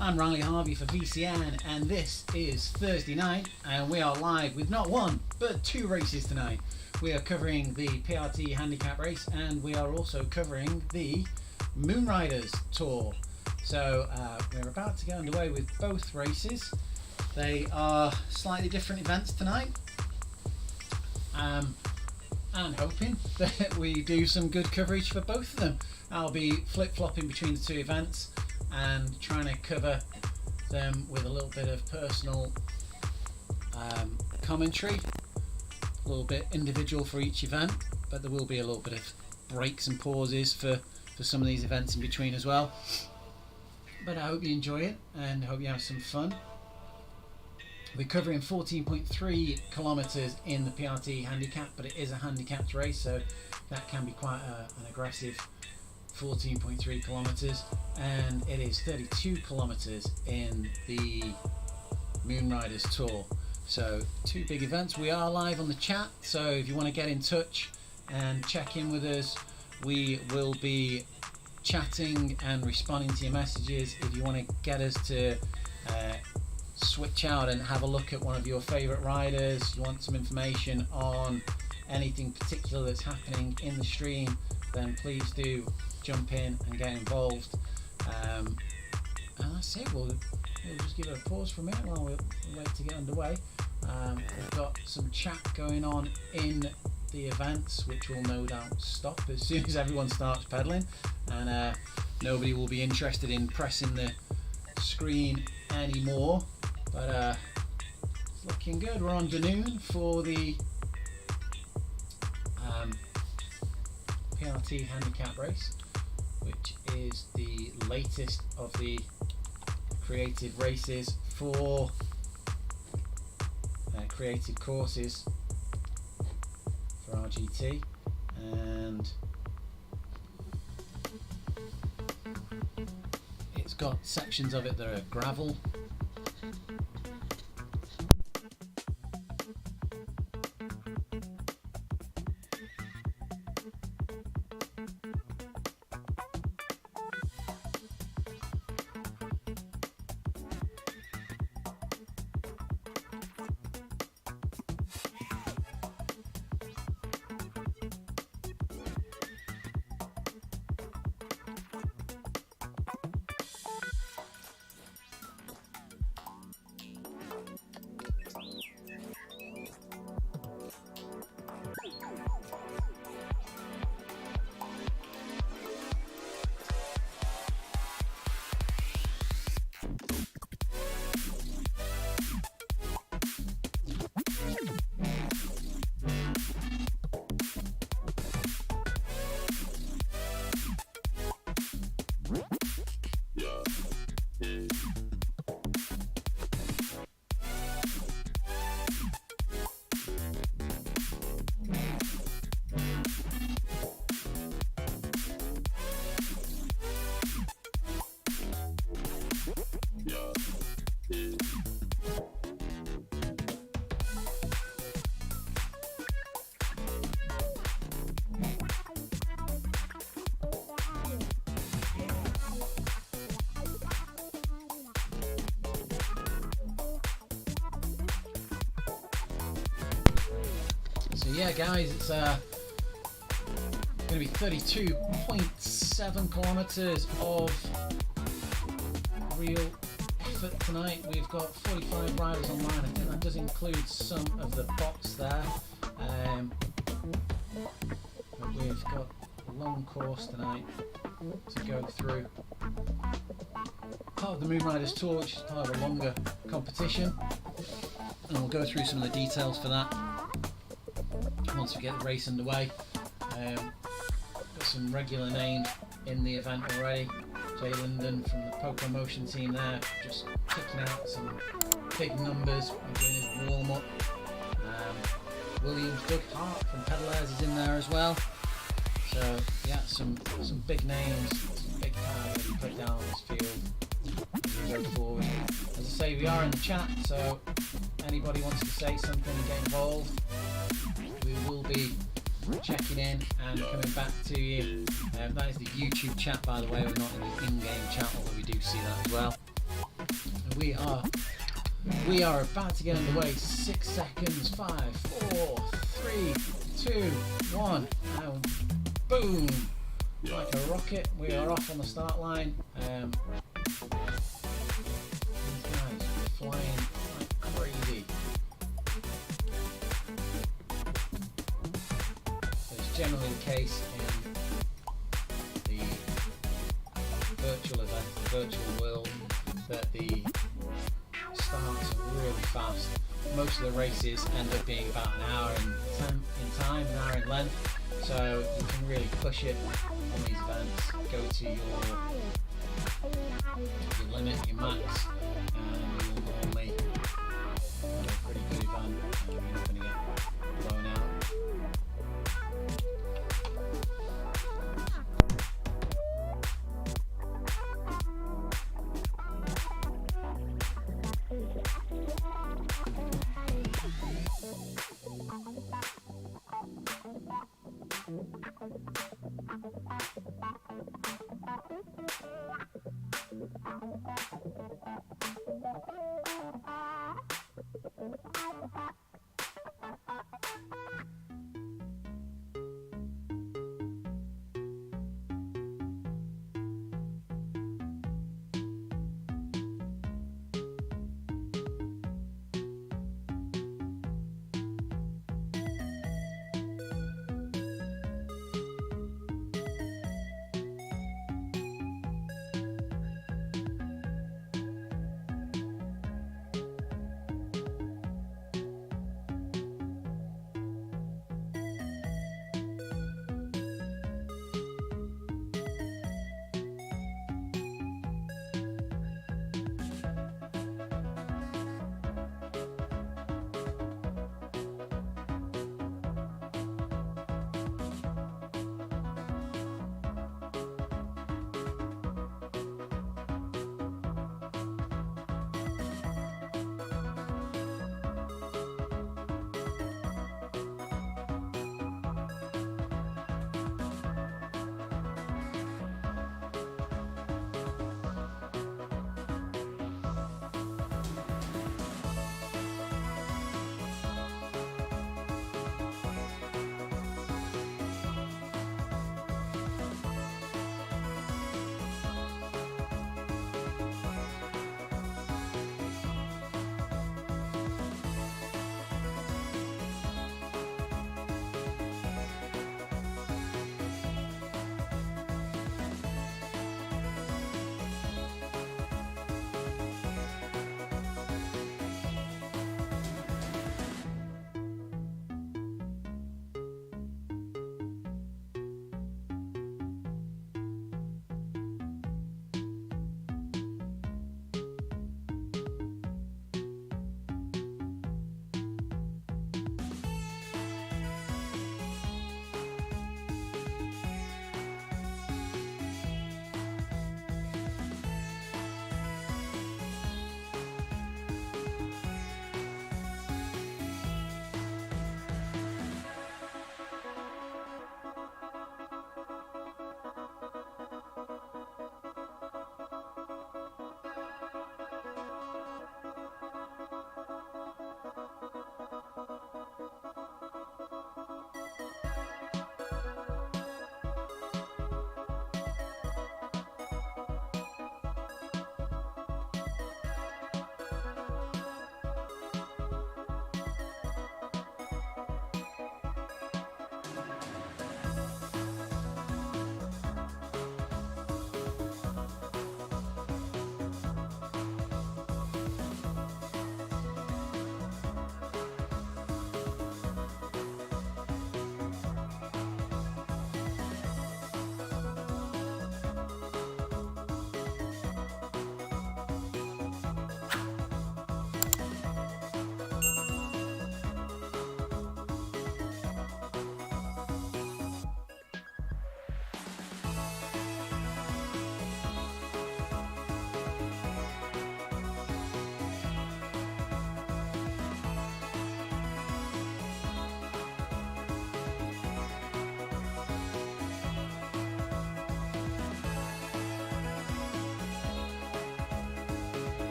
I'm Riley Harvey for VCN, and this is Thursday night, and we are live with not one, but two races tonight. We are covering the PRT handicap race, and we are also covering the Moonriders Tour. So we're about to get underway with both races. They are slightly different events tonight. And hoping that we do some good coverage for both of them. I'll be flip-flopping between the two events and trying to cover them with a little bit of personal commentary, a little bit individual for each event, but there will be a little bit of breaks and pauses for some of these events in between as well. But I hope you enjoy it and hope you have some fun. We're covering 14.3 kilometres in the PRT handicap, but it is a handicapped race, so that can be quite an aggressive 14.3 kilometres, and it is 32 kilometres in the Moonriders Tour. So two big events. We are live on the chat, so if you want to get in touch and check in with us, we will be chatting and responding to your messages. If you want to get us to switch out and have a look at one of your favourite riders, you want some information on anything particular that's happening in the stream, then please do jump in and get involved. And that's it. We'll just give it a pause for a minute while we wait to get underway. We've got some chat going on in the events, which will no doubt stop as soon as everyone starts pedaling, and nobody will be interested in pressing the screen anymore. But it's looking good. We're on Dunoon for the PRT handicap race, which is the latest of the created races for created courses for RGT, and it's got sections of it that are gravel. Yeah, guys, it's going to be 32.7 kilometres of real effort tonight. We've got 45 riders online. I think that does include some of the bots there. But we've got a long course tonight to go through. Part of the Moonriders Tour, which is part of a longer competition, and we'll go through some of the details for that once we get the race underway. Got some regular names in the event already. Jay Linden from the Poco Motion team there, just kicking out some big numbers and doing his warm up. Williams Doug Hart from Pedalers is in there as well. So yeah, some big names, some big cars that we put down this field as we go forward. As I say, we are in the chat, so anybody wants to say something and get involved, we will be checking in and coming back to you. That is the YouTube chat, by the way. We're not in the in-game chat, although we do see that as well. And we are about to get underway. 6 seconds. 5, 4, 3, 2, 1. And boom! Like a rocket, we are off on the start line. These guys are flying like crazy. It's generally the case in the virtual event, the virtual world, that the starts are really fast. Most of the races end up being about an hour in time, an hour in length, so you can really push it on these events. Go to your limit, your max, and you will normally have a pretty good event, and you're not going to get blown out.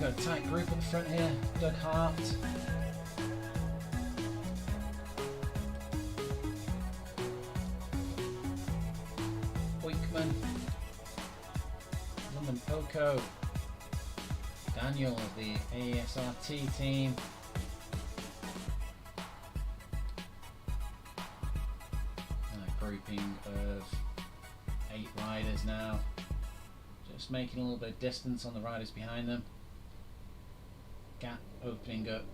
got a tight group at the front here. Doug Hart. Wakeman. London Poco. Daniel of the ASRT team. And a grouping of 8 riders now. Just making a little bit of distance on the riders behind them. Gap opening up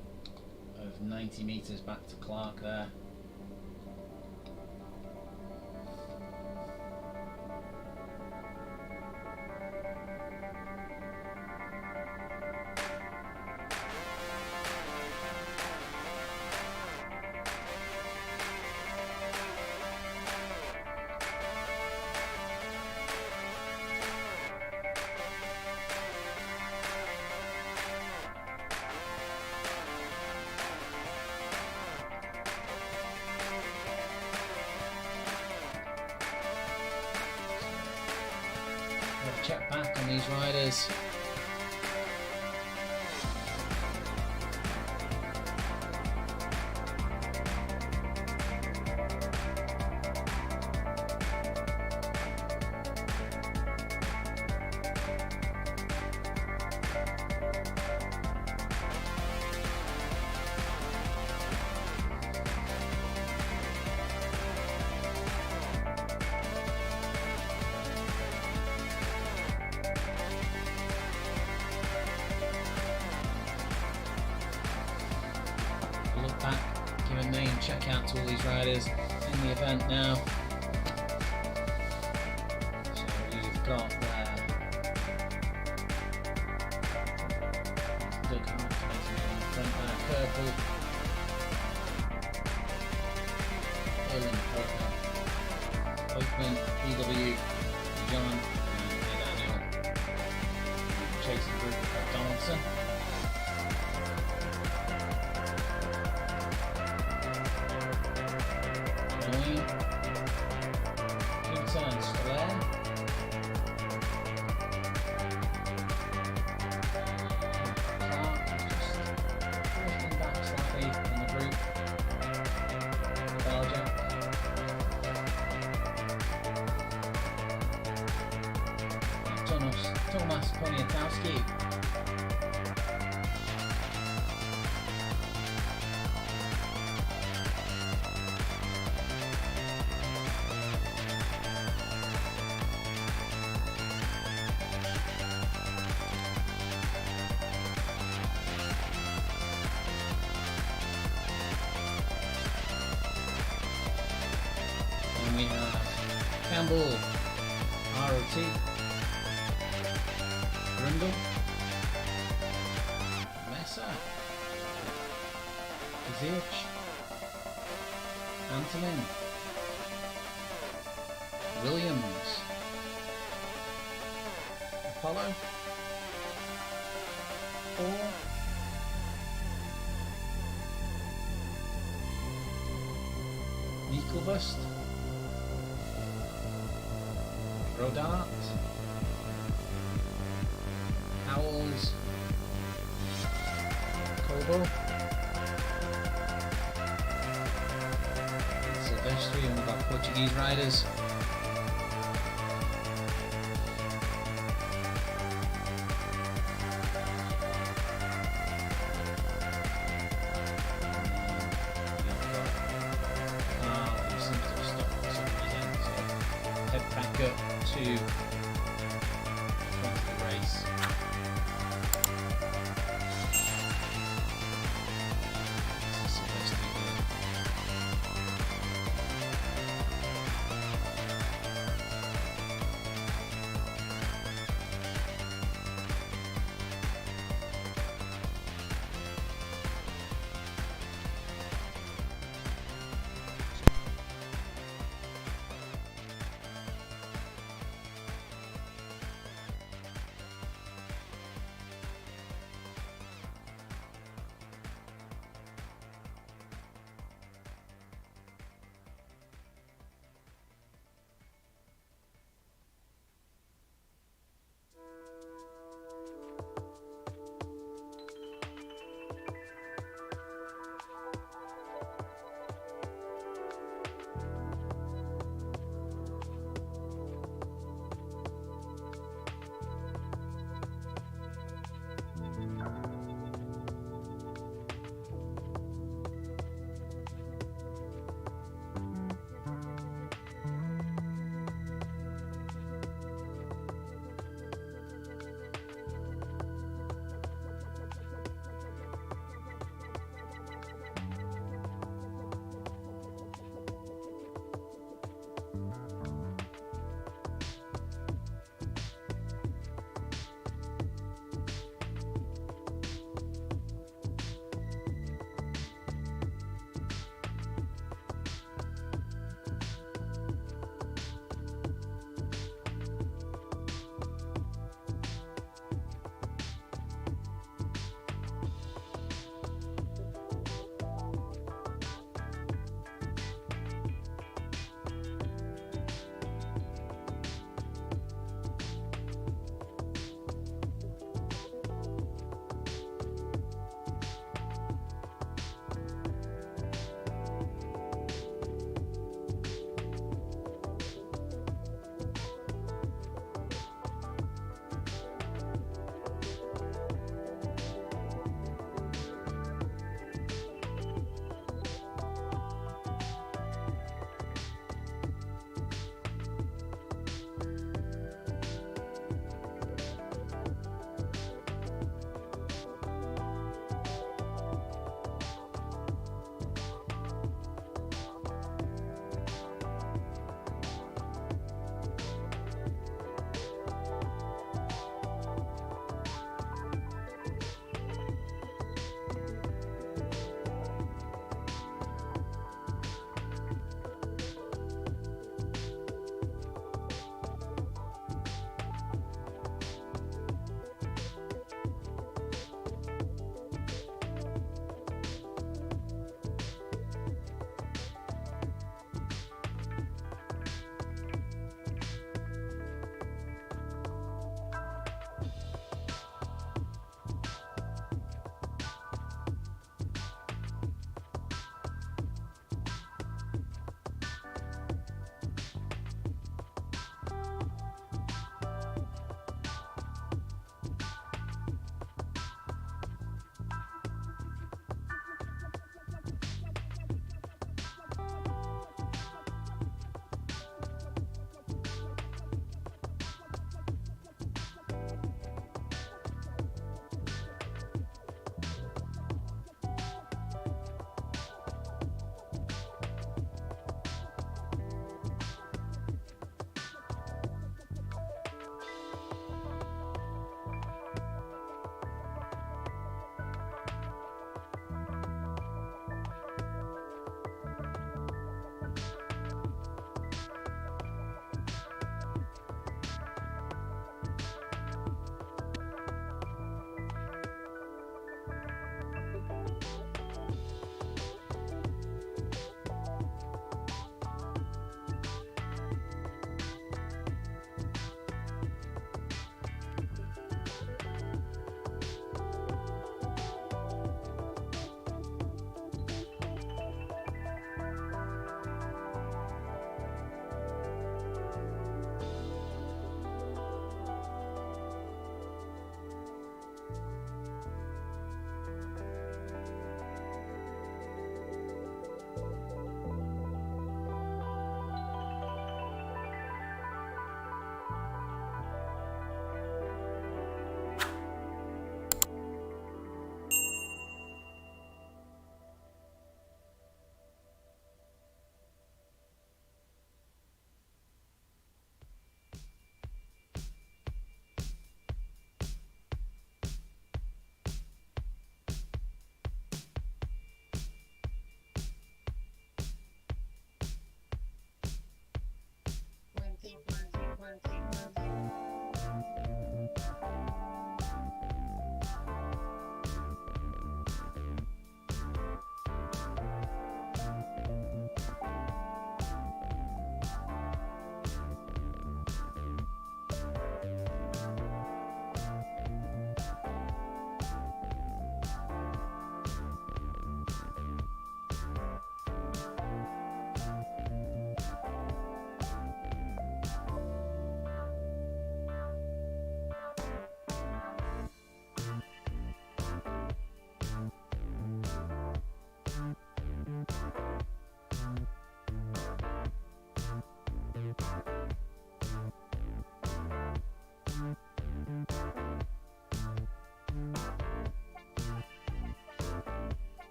of 90 metres back to Clark there. Check back on these riders. Give a name check out to all these riders in the event now. So we've got there Doug Hart in the front there, purple. Erling Poker, Oakman, EW, John, and Daniel. Chasing group of Donaldson. Thomas Poniatowski. And we have Campbell, ROT. Brindle, Mesa, Ziyech, Antolin, Williams, Apollo, 4, Nikolbust, Rodart, Howells, Kobo, Silvestri, and we've got Portuguese riders. He seems to have stopped for some reason, so head back up to front of the race.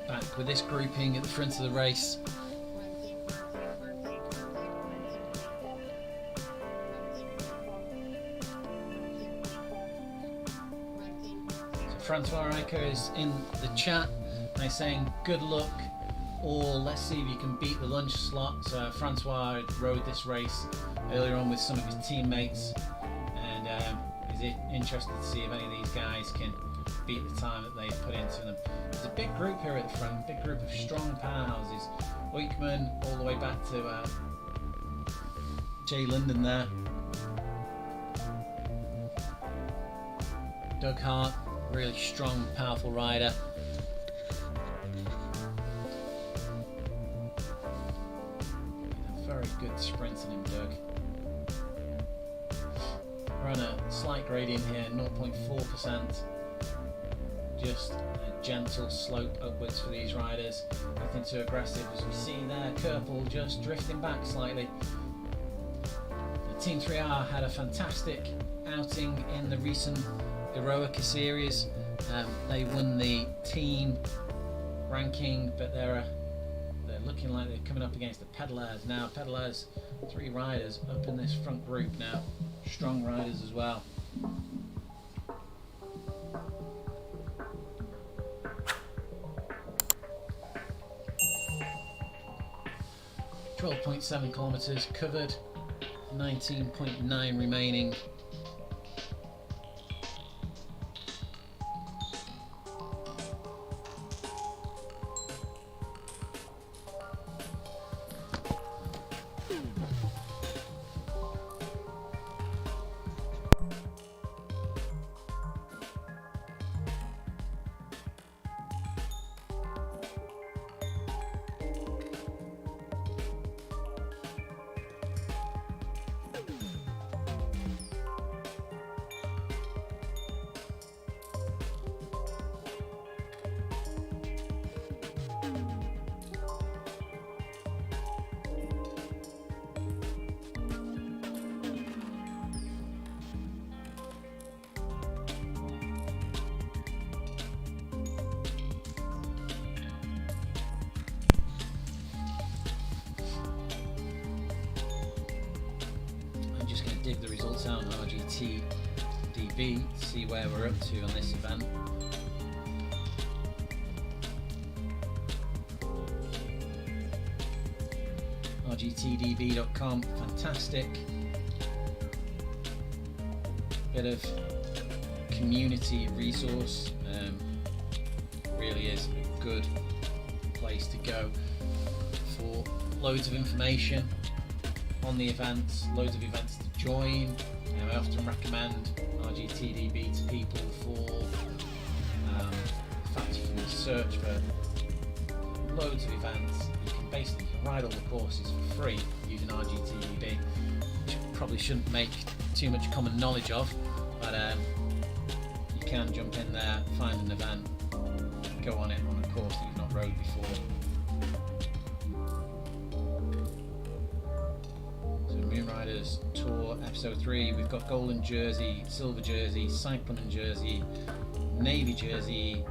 Back with this grouping at the front of the race. So Francois Riker is in the chat and he's saying good luck all, let's see if you can beat the lunch slot. So Francois rode this race earlier on with some of his teammates and is interested to see if any of these guys can beat the time that they've put into them. There's a big group here at the front, big group of strong powerhouses. Oikman all the way back to Jay Linden there. Doug Hart, really strong, powerful rider. Very good sprinting him, Doug. We're on a slight gradient here, 0.4%. Just a gentle slope upwards for these riders. Nothing too aggressive, as we see there. Kerpel just drifting back slightly. The Team 3R had a fantastic outing in the recent Eroica series. They won the team ranking, but they're looking like they're coming up against the Pedalers now. Pedalers, 3 riders up in this front group now. Strong riders as well. 12.7 kilometers covered, 19.9 remaining. RGTDB to see where we're up to on this event. rgtdb.com, fantastic bit of community resource. Really is a good place to go for loads of information on the events, loads of events to join. I often recommend RGTDB to people for the fact you can search for loads of events. You can basically ride all the courses for free using RGTDB, which you probably shouldn't make too much common knowledge of, but you can jump in there, find an event, go on it on a course that you've not rode before. So Moonriders Tour Episode 3, we've got golden jersey, silver jersey, cycling jersey, navy jersey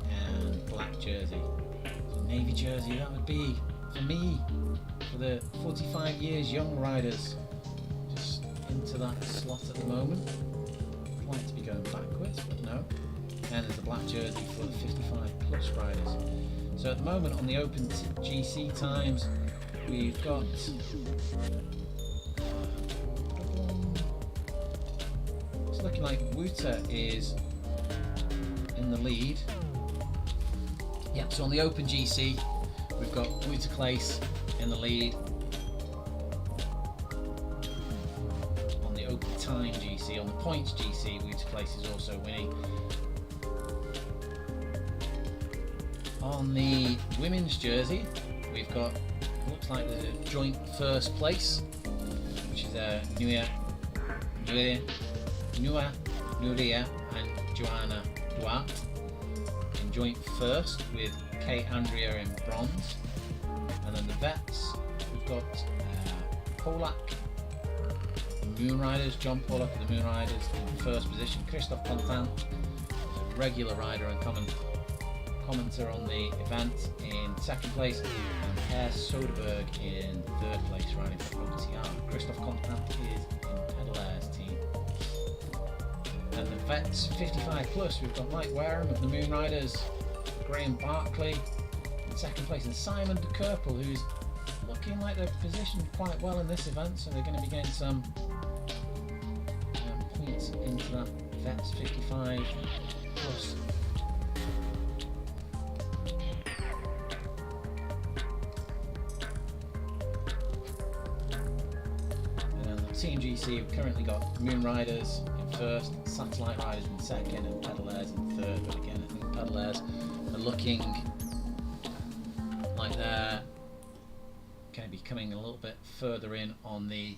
and black jersey. So navy jersey, that would be for me, for the 45 years young riders, just into that slot at the moment. I'd like to be going backwards, but no. And there's the black jersey for the 55 plus riders. So at the moment on the Open GC times, we've got it's looking like Wuta is in the lead. Yep, so on the Open GC, we've got Wuta Claes in the lead. On the Open Time GC, on the Points GC, Wuta Claes is also winning. On the women's jersey, we've got, looks like the joint first place, which is Nuria and Joanna Duarte in joint first, with Kate Andrea in bronze. And then the vets, we've got Polak, the Moonriders, John Polak of the Moonriders in first position, Christophe Contant, a regular rider and commenter on the event, in second place, and Per Soderberg in third place, riding for OTR. Christophe Contant is in Pedalair's team. And the vets 55 plus, we've got Mike Wareham of the Moonriders, Graham Barkley in second place, and Simon de Kerpel, who's looking like they're positioned quite well in this event, so they're going to be getting some points into that vets 55 plus. Team GC, we've currently got Moonriders in first, Satellite Riders in second, and Pedalairs in third. But again, I think Pedalairs are looking like they're going to be coming a little bit further in on the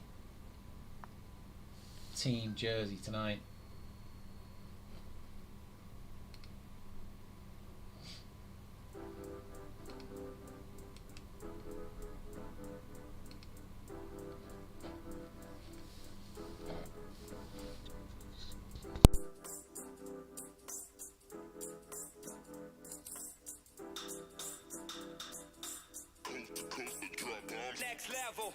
team jersey tonight. Next level.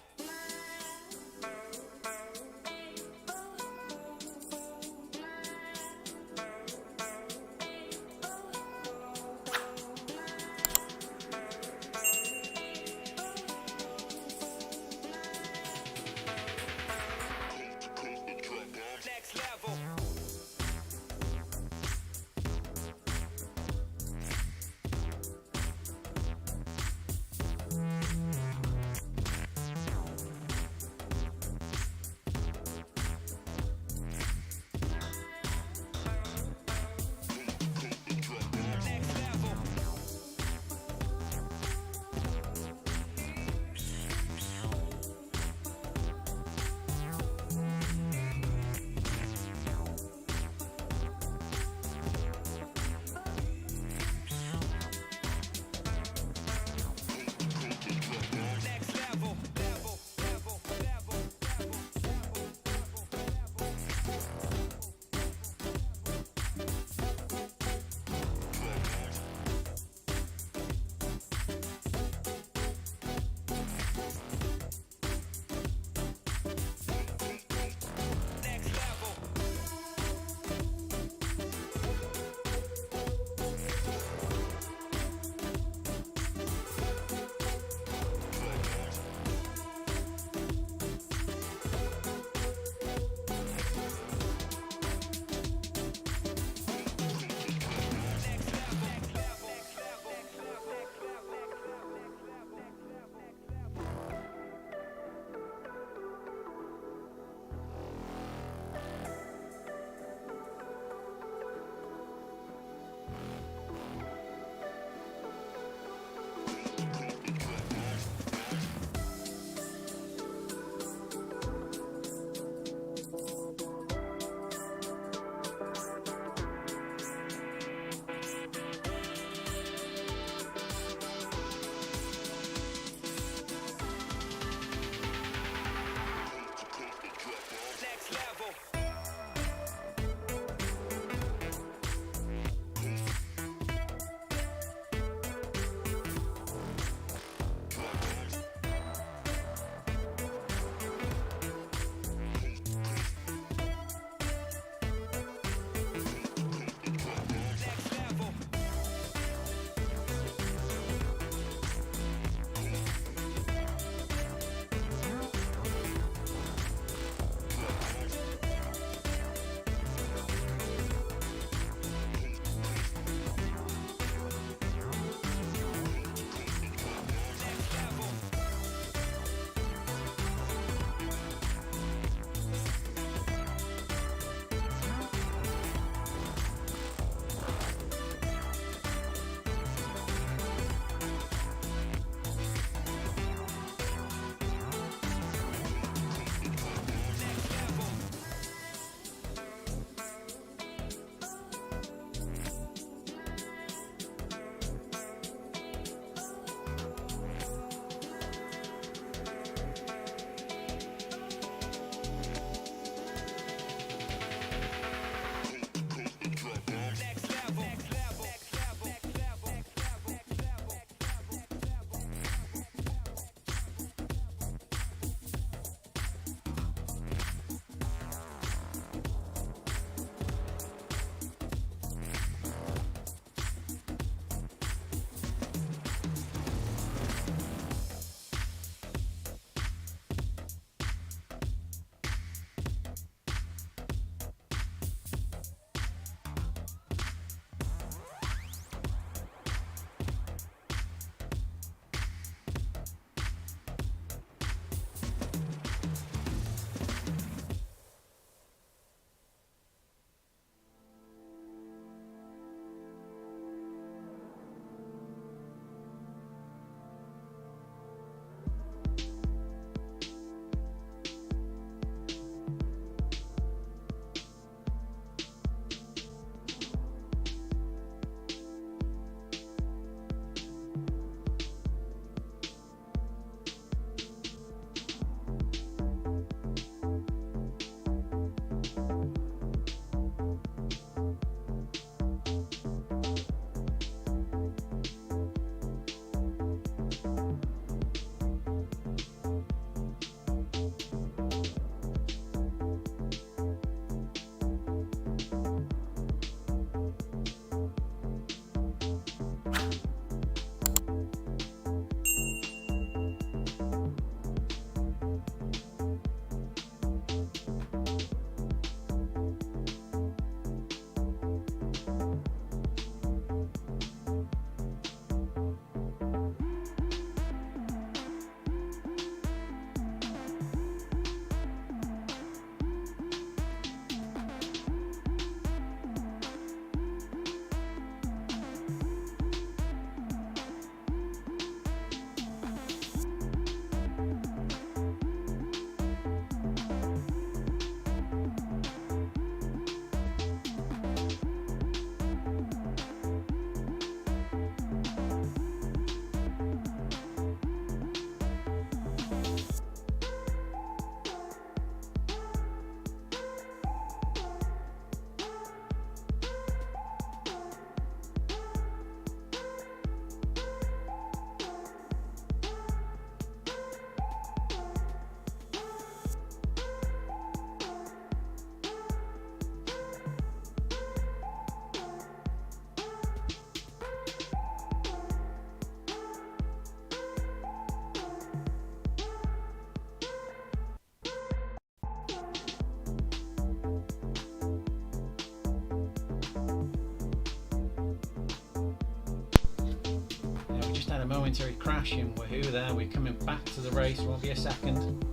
momentary crash in Wahoo there. We're coming back to the race, won't be a second.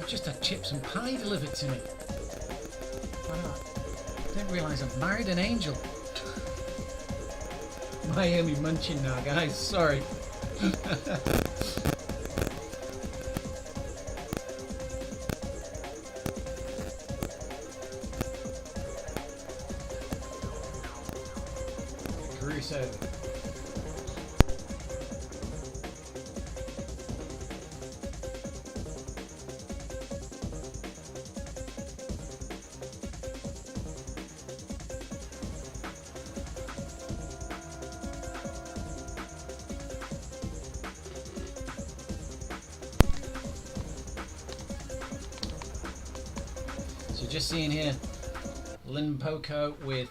Just had chips and pie delivered to me. Wow. I didn't realise I've married an angel. Miami munching now, guys. Sorry. Crusoe. So just seeing here, Limpopo with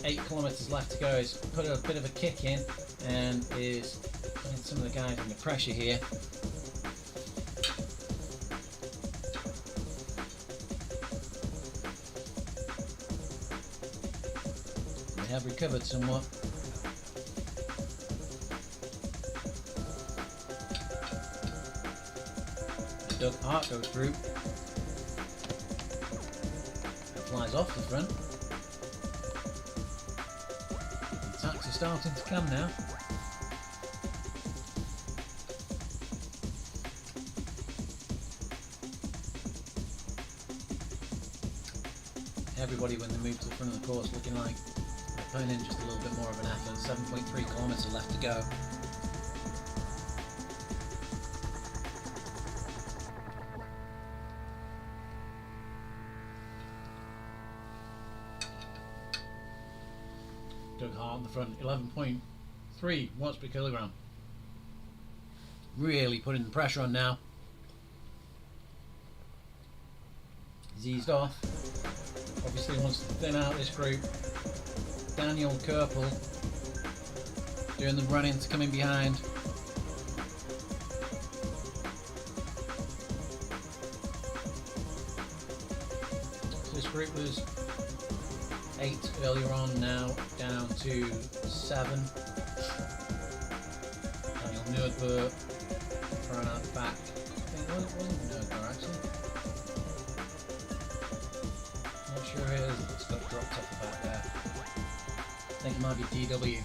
8 kilometers left to go has put a bit of a kick in and is putting some of the guys under pressure here. have recovered somewhat. Doug Hart goes through and flies off the front. Attacks are starting to come now. Everybody, when they move to the front of the course, looking like they're putting in just a little bit more of an effort. 7.3 kilometres left to go. Doug Hart on the front, 11.3 watts per kilogram. Really putting the pressure on now. He's eased off. Obviously wants to thin out this group. Daniel Kerpel doing the run-ins, coming behind. So this group was 8 earlier on, now down to 7. Daniel Nordberg throwing out the back. I think it wasn't Nordberg actually. Not sure it is, it's got dropped off the back there. I think it might be DW.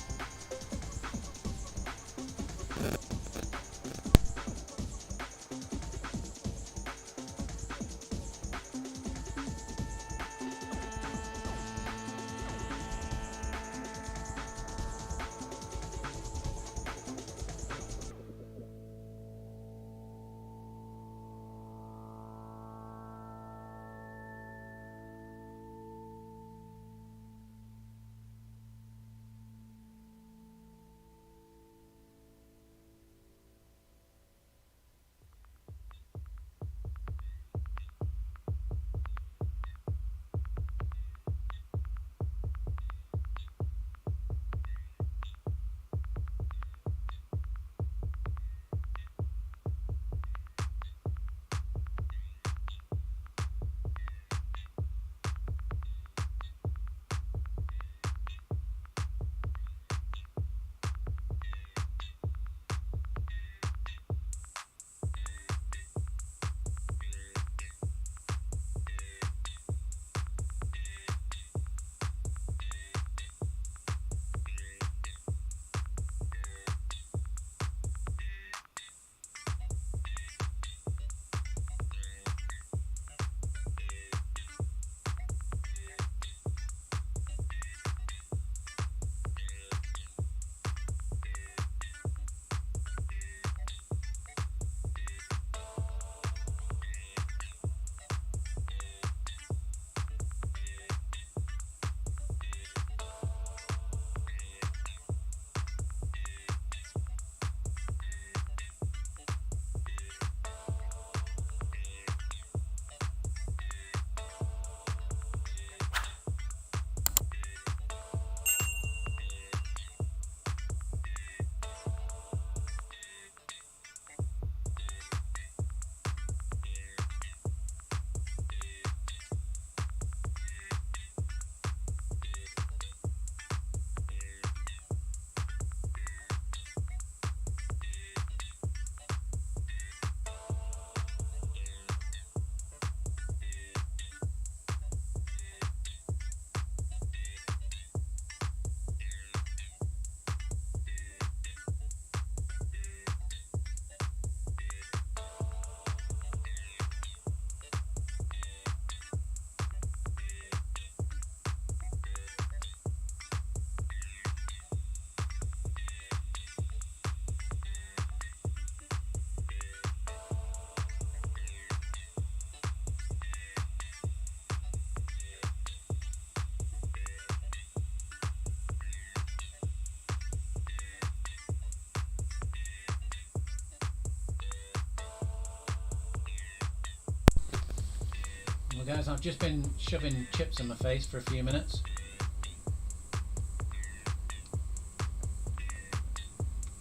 Well guys, I've just been shoving chips in my face for a few minutes.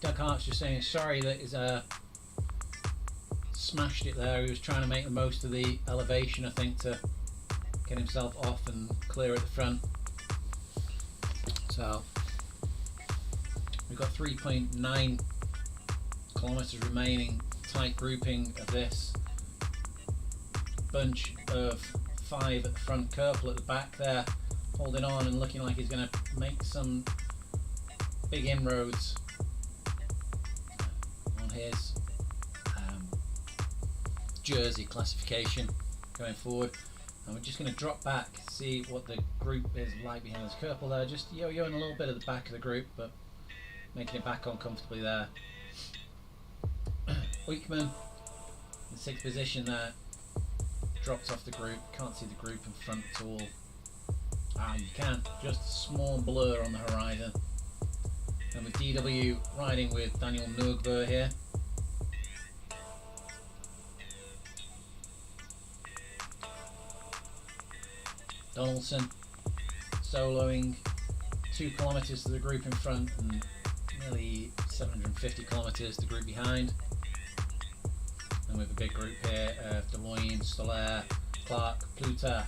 Doug Hart's just saying sorry that he's smashed it there. He was trying to make the most of the elevation, I think, to get himself off and clear at the front. So we've got 3.9 kilometers remaining, tight grouping of this bunch of 5 at the front, Kerpel at the back there, holding on and looking like he's going to make some big inroads on his jersey classification going forward. And we're just going to drop back, see what the group is like behind this. Kerpel there, just yo-yoing a little bit at the back of the group, but making it back on comfortably there. Uykman in 6th position there, dropped off the group, can't see the group in front at all. You can, just a small blur on the horizon. And with DW riding with Daniel Nurgver here. Donaldson soloing 2 kilometres to the group in front and nearly 750 kilometres to the group behind. And with a big group here of DeLoyne, Stoller, Clark, Pluta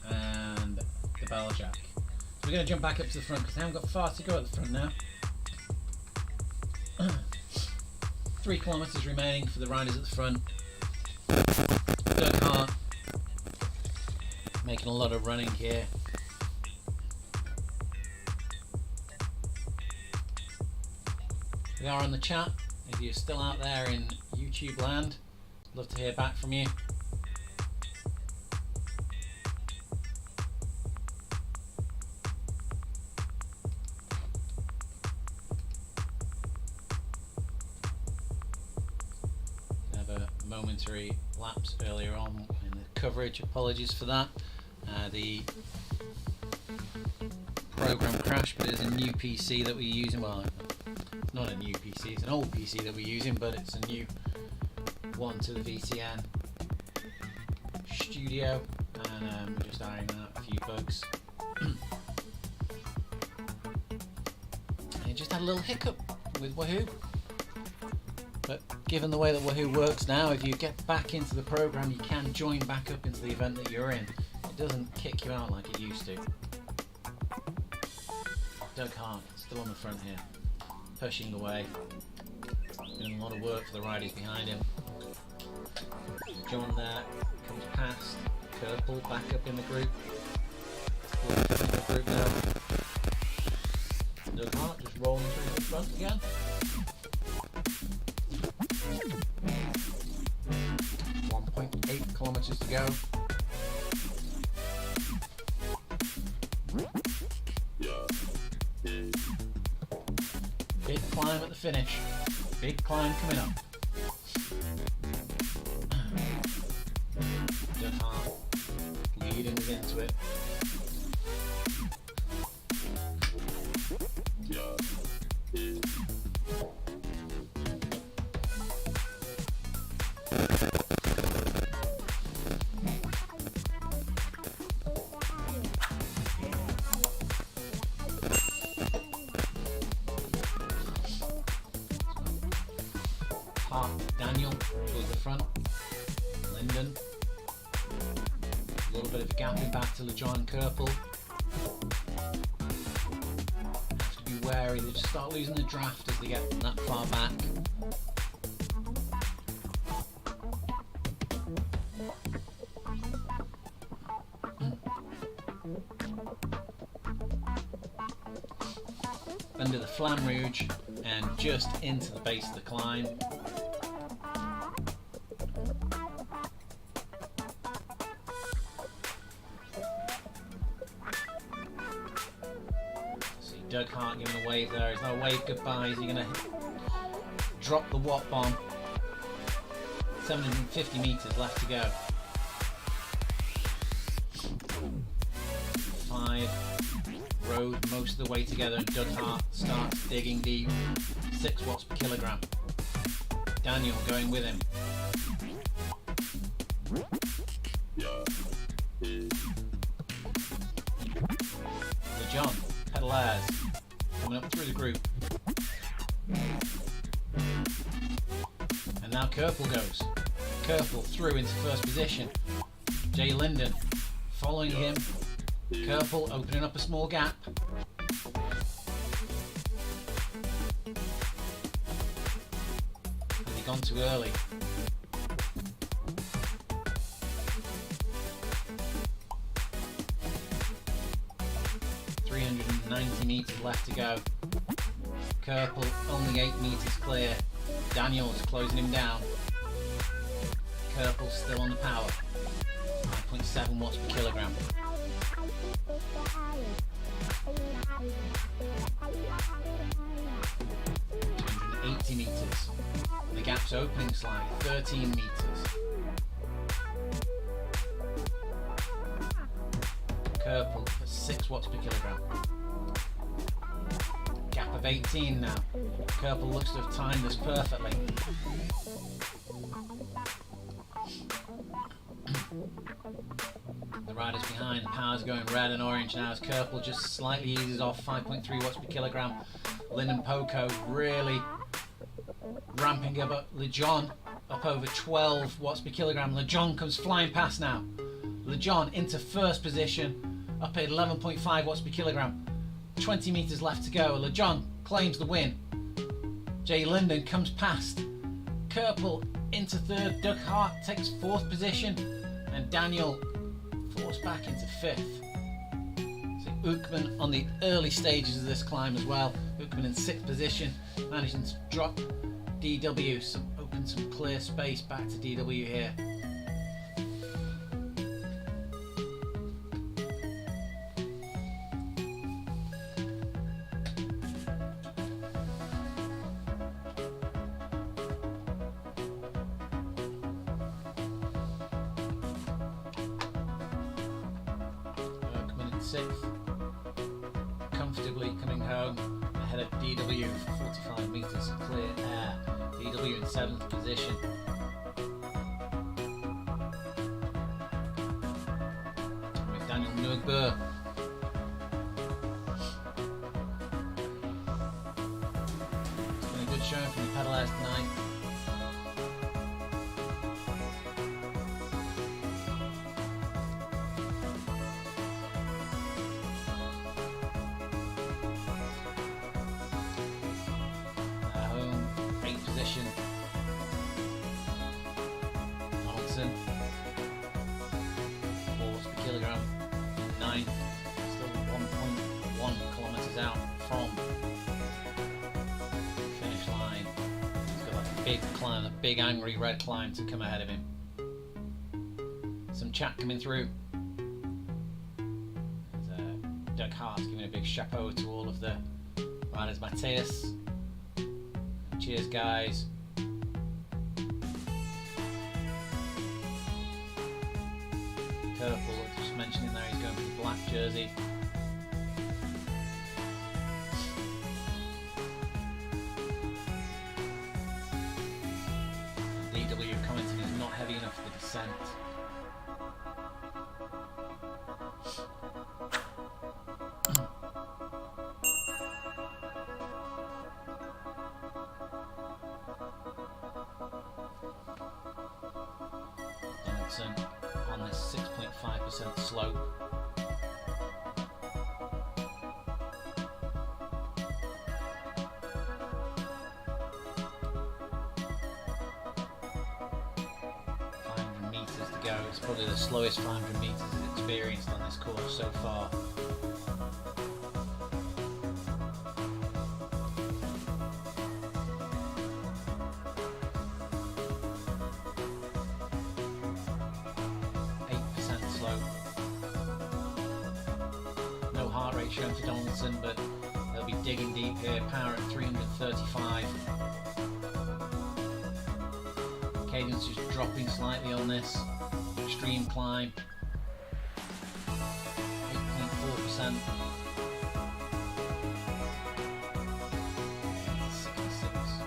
and the Baljak. So we're going to jump back up to the front because they haven't got far to go at the front now. 3 kilometres remaining for the riders at the front. Doug Hart making a lot of running here. We are on the chat. If you're still out there in YouTube land, love to hear back from you. Have a momentary lapse earlier on in the coverage, apologies for that. The program crashed, but it's a new PC that we're using. Well, not a new PC, it's an old PC that we're using, but it's a new one to the VCN studio, and we're just ironing out a few bugs. And just had a little hiccup with Wahoo, but given the way that Wahoo works now, if you get back into the program, you can join back up into the event that you're in. It doesn't kick you out like it used to. Doug Hart still on the front here, pushing away, doing a lot of work for the riders behind him. John there comes past, Kerpel back up in the group. Doug Hart just rolling through the front again. .8 kilometres to go. Big climb at the finish. Big climb coming up. Doug Hart leading us into it. Daniel towards the front, Linden, a little bit of gapping back to Lejon Kerpel. Have to be wary, they just start losing the draft as they get that far back. Under the Flamme Rouge and just into the base of the climb. Doug Hart giving a wave there. Is that a wave goodbye? Is he going to drop the Watt bomb? 750 metres left to go. 5 rode most of the way together, and Doug Hart starts digging deep. 6 watts per kilogram. Daniel going with him. John Pedalaz coming up through the group. And now Kerpel goes. Kerpel through into first position. Jay Linden following him. Kerpel opening up a small gap. gone too early. .390 meters left to go. Kerpel only 8 meters clear. Daniel's closing him down. Kerpel's still on the power. 5.7 watts per kilogram. 280 meters. The gap's opening slightly. 13 meters. Kerpel at 6 watts per kilogram. Gap of 18 now. Kerpel looks to have timed this perfectly. The riders behind, the power's going red and orange now as Kerpel just slightly eases off. 5.3 watts per kilogram. Lynn and Poco really ramping up. Lejon up over 12 watts per kilogram. Lejon comes flying past now. Lejon into first position, up at 11.5 watts per kilogram. 20 meters left to go. Lejon claims the win. Jay Linden comes past. Kerpel into third. Doug Hart takes fourth position, and Daniel falls back into fifth. So Ookman on the early stages of this climb as well. Ookman in sixth position, managing to drop DW, open some clear space back to DW here. Sixth, comfortably coming home ahead of DW for 45 metres clear air. DW in seventh position. With Daniel Nugbur. It's been a good showing from the pedaliers tonight. Donaldson, 4 watts per kilogram, 9, still 1.1 kilometres out from the finish line. He's got a big climb, a big angry red climb to come ahead of him. Some chat coming through. Doug Hart giving a big chapeau to all of the riders. Mateus, cheers guys. Kerpel, just mentioning there, he's going for the black jersey. DW commenting is not heavy enough for the descent. Donaldson on this 6.5% slope. Meters to go. It's probably the slowest 500 meters he's experienced on this course so far. No heart rate shown for Donaldson, but they'll be digging deep here. Power at 335. Cadence just dropping slightly on this extreme climb. 8.4%. 66.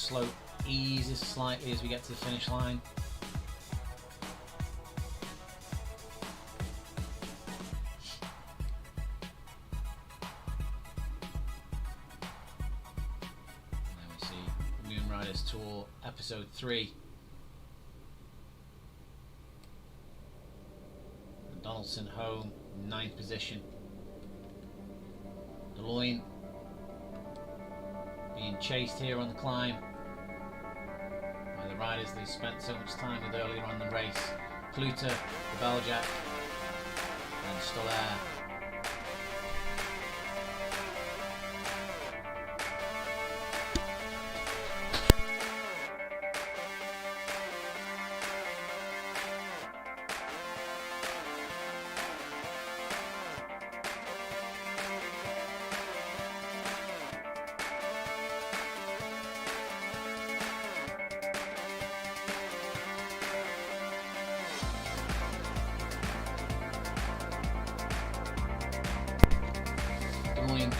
slope eases slightly as we get to the finish line. And then we see Moonriders Tour Episode 3. Donaldson home, 9th position. DeLoyne being chased here on the climb by the riders they spent so much time with earlier on in the race. Cluter, the Belgiac, and Stoller.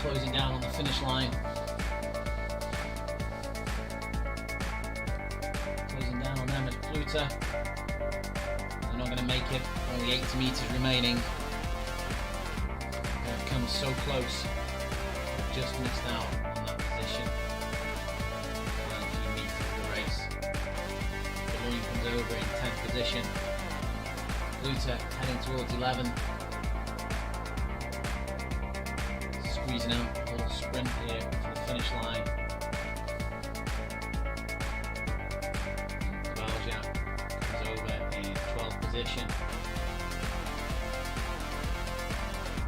Closing down on the finish line. Closing down on them at Cluter. They're not going to make it. Only 80 metres remaining. They've come so close. They've just missed out on that position. Final few metres of the race. DeLoyne comes over in 10th position. Cluter heading towards 11th. Squeezing out a little sprint here for the finish line. Belgian comes over in 12th position.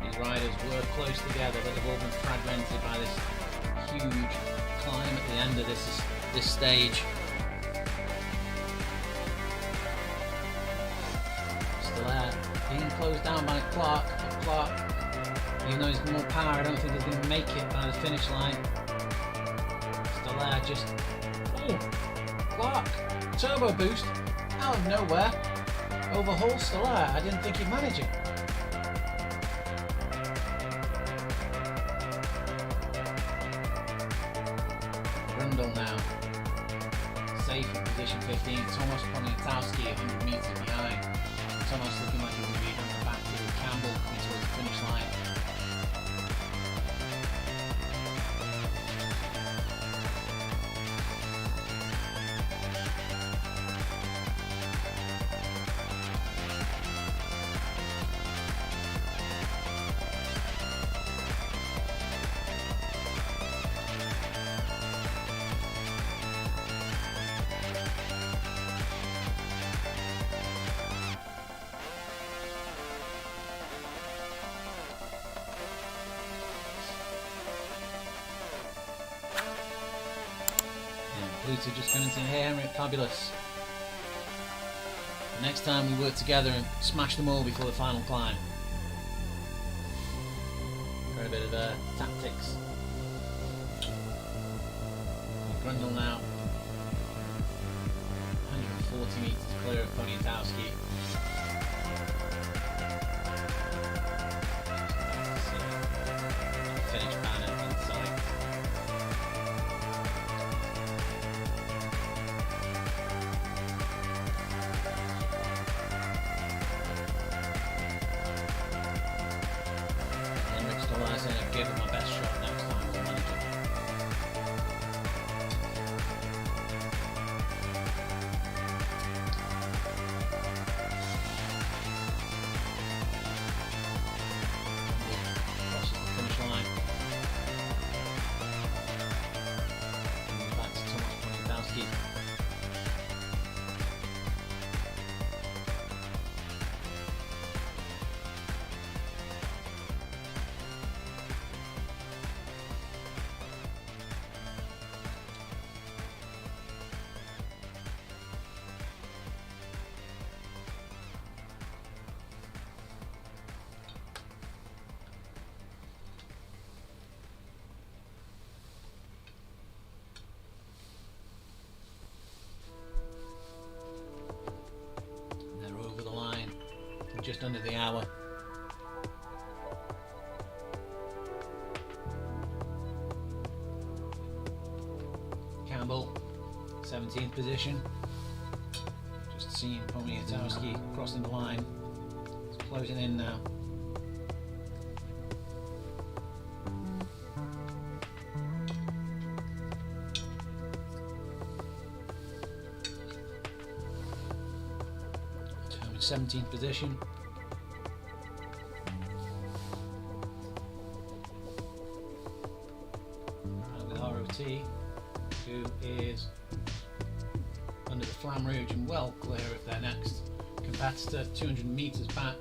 These riders were close together, but they've all been fragmented by this huge climb at the end of this stage. Still there, being closed down by Clark. Even though he's more power, I don't think he's going to make it by the finish line. Still there, just... Oh! Clark! Turbo boost out of nowhere. Overhaul still there. I didn't think he'd manage it. Grundle now. Safe in position 15. Thomas Poniatowski 100 metres behind. Thomas looking like he's going to be on the back to Campbell coming towards the finish line. Cluter just coming to here, fabulous. The next time we work together and smash them all before the final climb. For a bit of tactics. Grundle now. 140 metres clear of Poniatowski. Finish banner inside. I'll give it my best shot next time we'll manage it. Crosses the finish line. And back to Thomas Poniatowski. Just under the hour. Campbell 17th position. Just seeing Poniatowski crossing the line. It's closing in now. Tom in 17th position. Who is under the Flamme Rouge and well clear of their next competitor, 200 metres back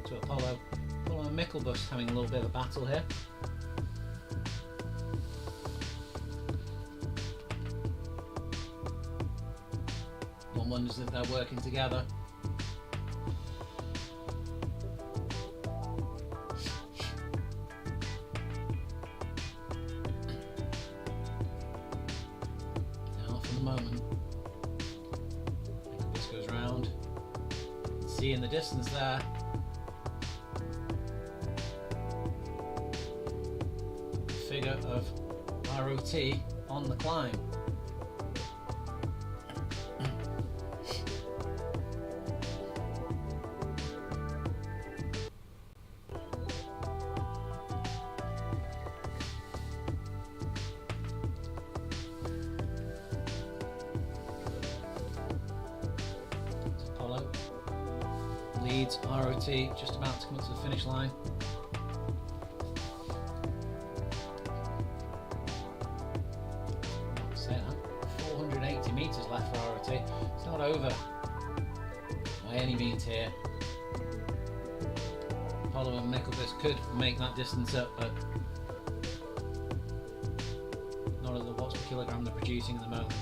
to Apollo. Apollo and Michelbust having a little bit of a battle here. One wonders if they're working together. Moment. This goes round. See in the distance there. The figure of ROT on the climb. Leads ROT, just about to come up to the finish line. Say that, 480 metres left for ROT. It's not over by any means here. Apollo and Michelbust could make that distance up, but not at the watts per kilogram they're producing at the moment.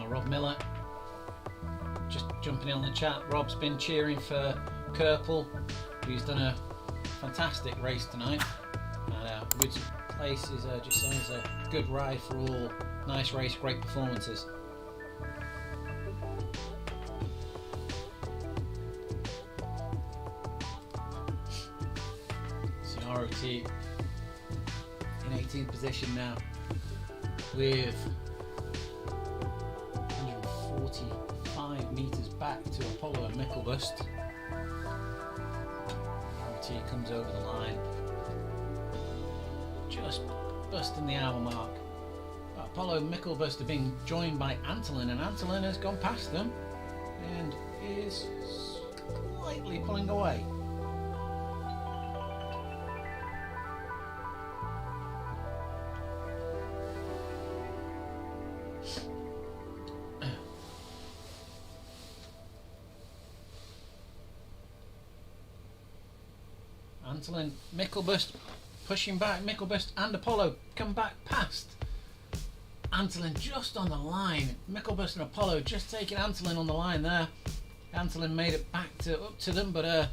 Rob Miller just jumping in on the chat. Rob's been cheering for Kerpel, who's done a fantastic race tonight. And Woods Place is just saying it's a good ride for all. Nice race, great performances. So ROT in 18th position now with 145 metres back to Apollo and Michelbust. ROT comes over the line, just busting the hour mark. Apollo and Michelbust are being joined by Antolin, and Antolin has gone past them and is slightly pulling away. Antolin, Michelbust pushing back. Michelbust and Apollo come back past. Antolin just on the line. Michelbust and Apollo just taking Antolin on the line there. Antolin made it back up to them, but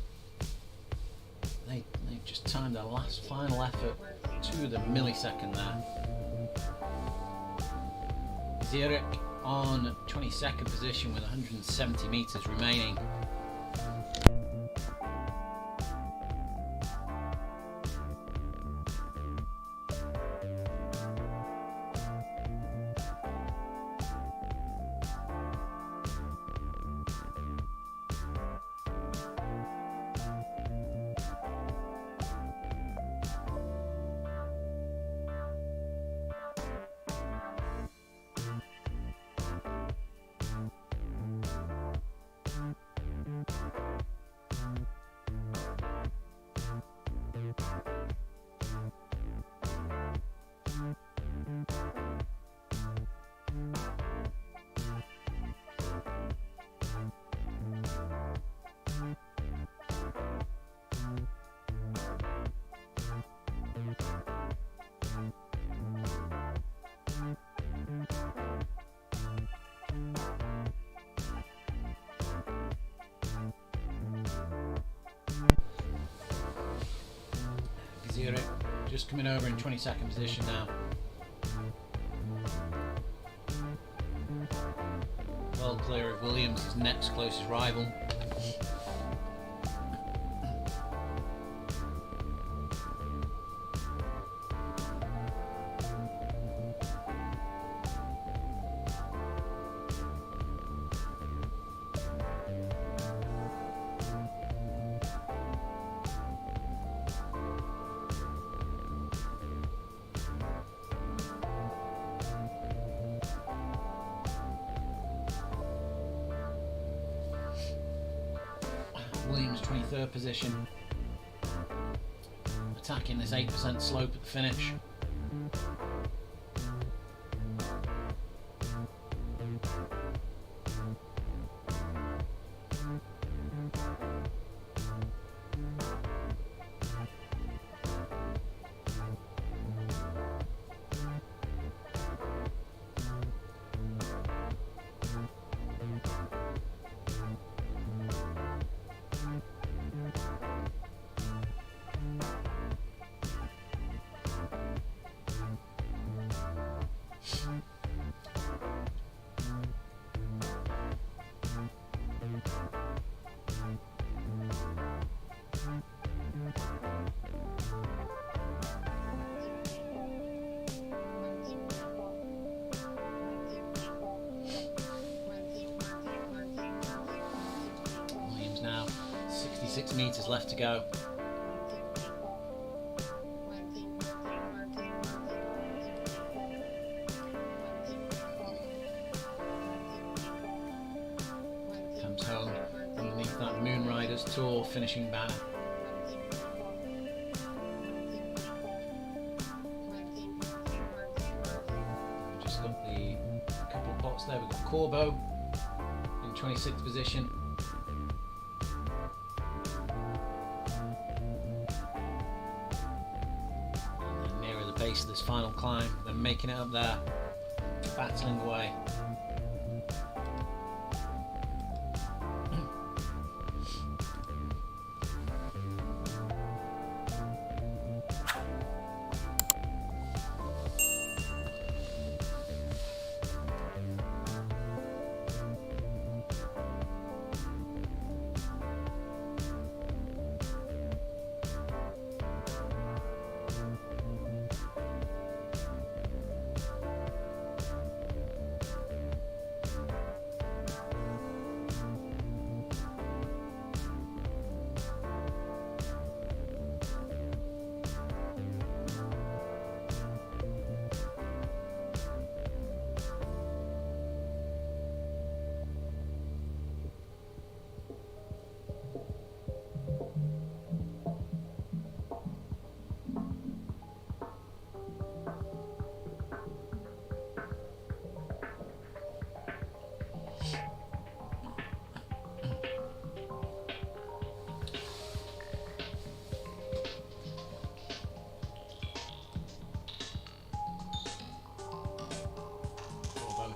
they just timed their last final effort to the millisecond there. Zurich on 22nd position with 170 metres remaining. Zero, just coming over in 22nd position now. Well clear of Williams, his next closest rival. Williams 23rd position, attacking this 8% slope at the finish. Williams now 66 metres left to go. Comes home underneath that Moonriders Tour finishing banner. Just got the couple of pots there. We've got Cauberg in 26th position. And then nearer the base of this final climb, they're making it up there, battling away.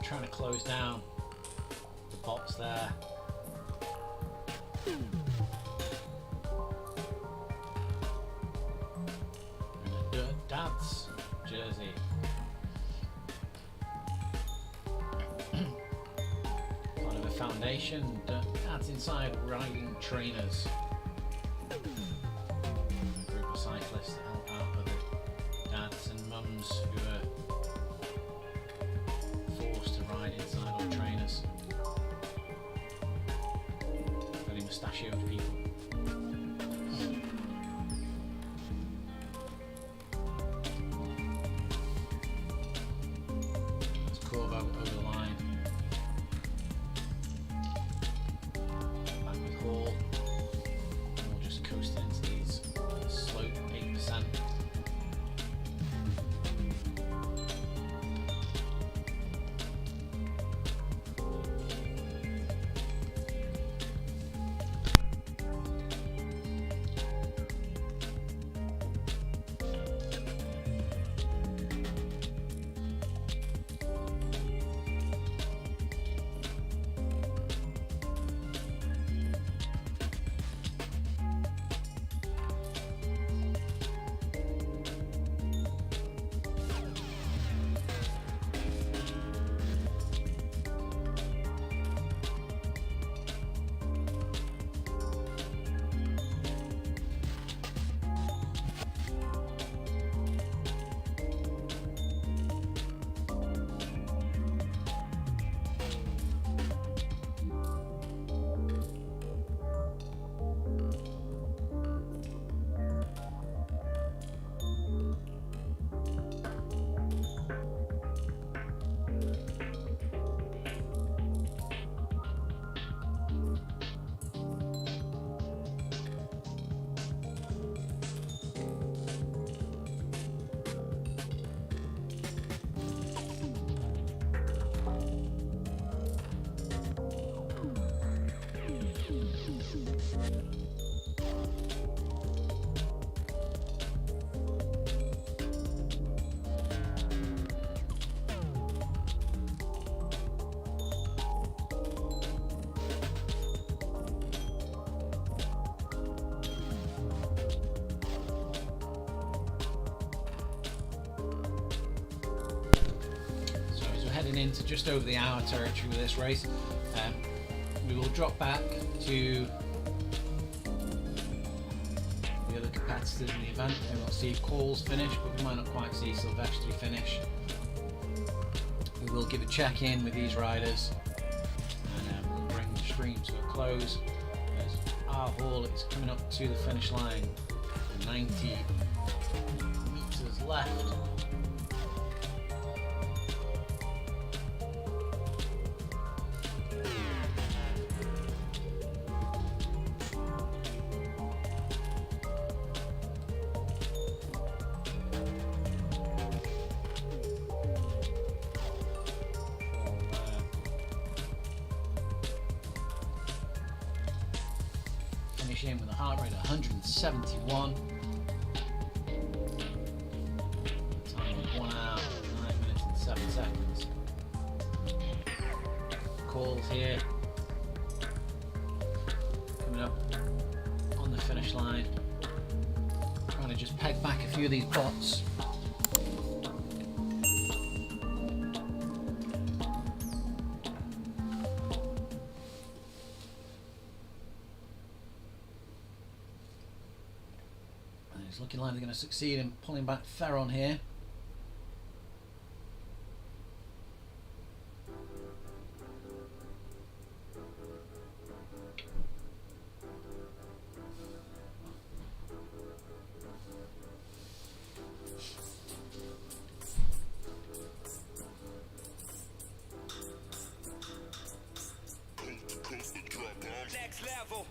Trying to close down the box there. In a dad's jersey. Part of a foundation. Dad's inside riding trainers. A group of cyclists that help out other dads and mums who are forced to ride inside on trainers. Very mustachioed people. Let's curve over the line. Back with Hall. heading into just over the hour territory with this race. We will drop back to the other competitors in the event, and we'll see Coles finish, but we might not quite see Silvestri finish. We will give a check-in with these riders, and we'll bring the stream to a close as our haul is coming up to the finish line. 90 meters left. Finishing with a heart rate of 171. Time of 1 hour, 9 minutes and 7 seconds. Coles here. Coming up on the finish line. Trying to just peg back a few of these bots. It's looking like they're going to succeed in pulling back Ferron here. Next level.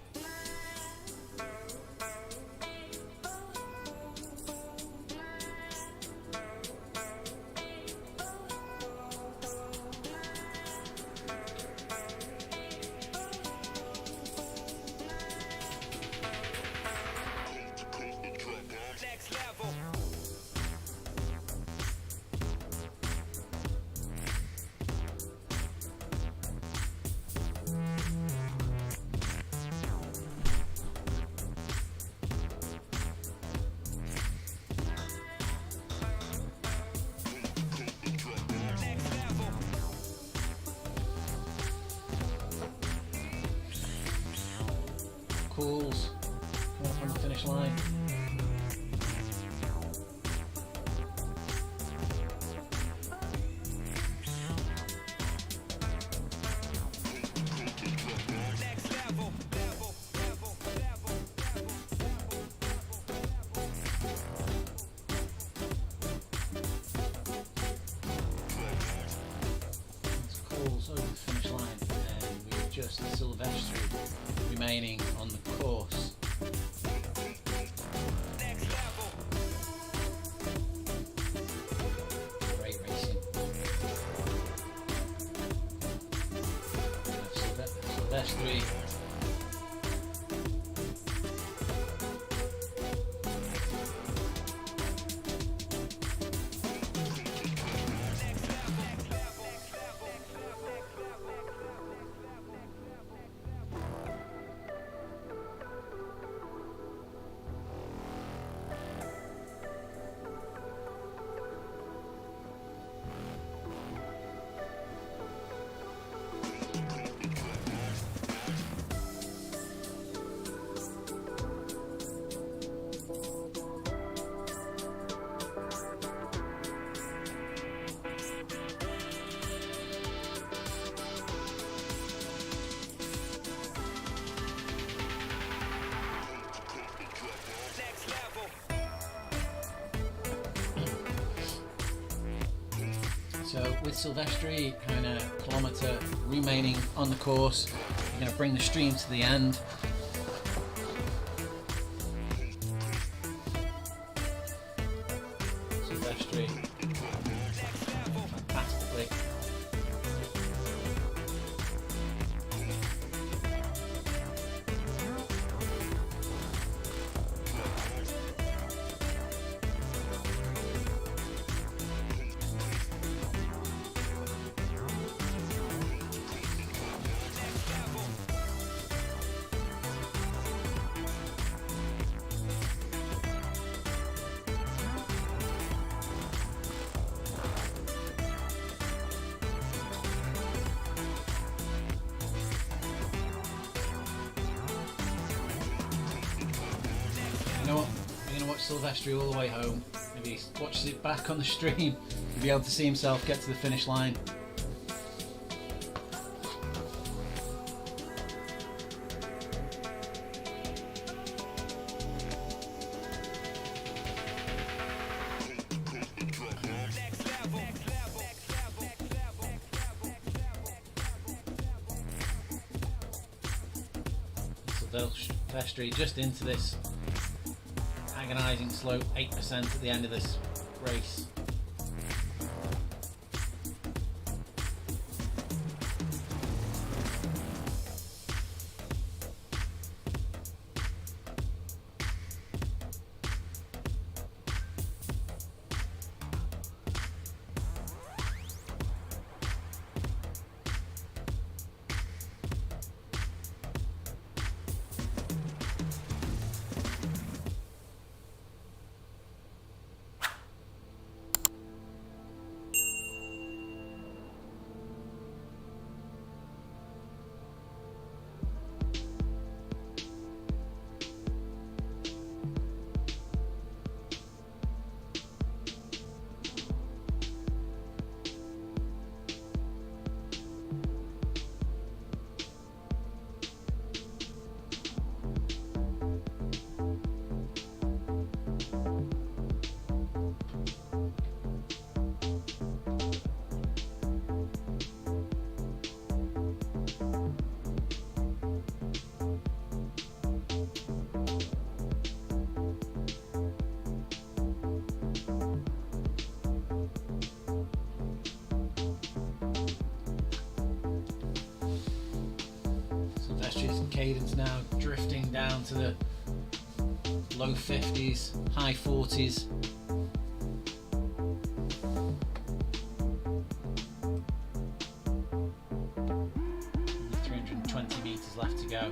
Next level. Coles coming up on the finish line. Next level. It's Coles over the finish line, and we've just Silvestri remaining on the course. Next level. Great racing. Silvestri. Next level. So with Silvestri, kind of kilometre remaining on the course, we're going to bring the stream to the end. Silvestri, fantastically. We're going to watch Silvestri all the way home. Maybe he watches it back on the stream. He'll be able to see himself get to the finish line. Silvestri just into this agonising slope, 8% at the end of this race. Cadence now drifting down to the low 50s, high 40s. 320 meters left to go.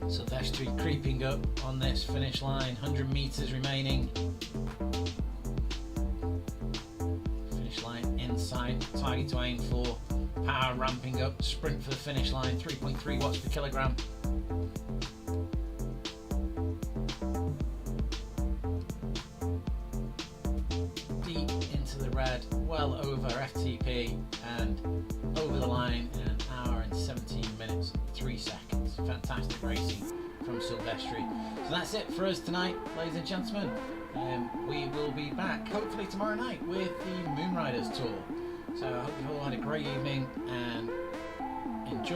Silvestri creeping up on this finish line, 100 meters remaining. Finish line inside, target to aim for. Power ramping up, sprint for the finish line, 3.3 watts per kilogram. Deep into the red, well over FTP, and over the line in an hour and 17 minutes and 3 seconds. Fantastic racing from Silvestri. So that's it for us tonight, ladies and gentlemen. We will be back hopefully tomorrow night with the Moonriders tour. So I hope you all had a great evening and enjoy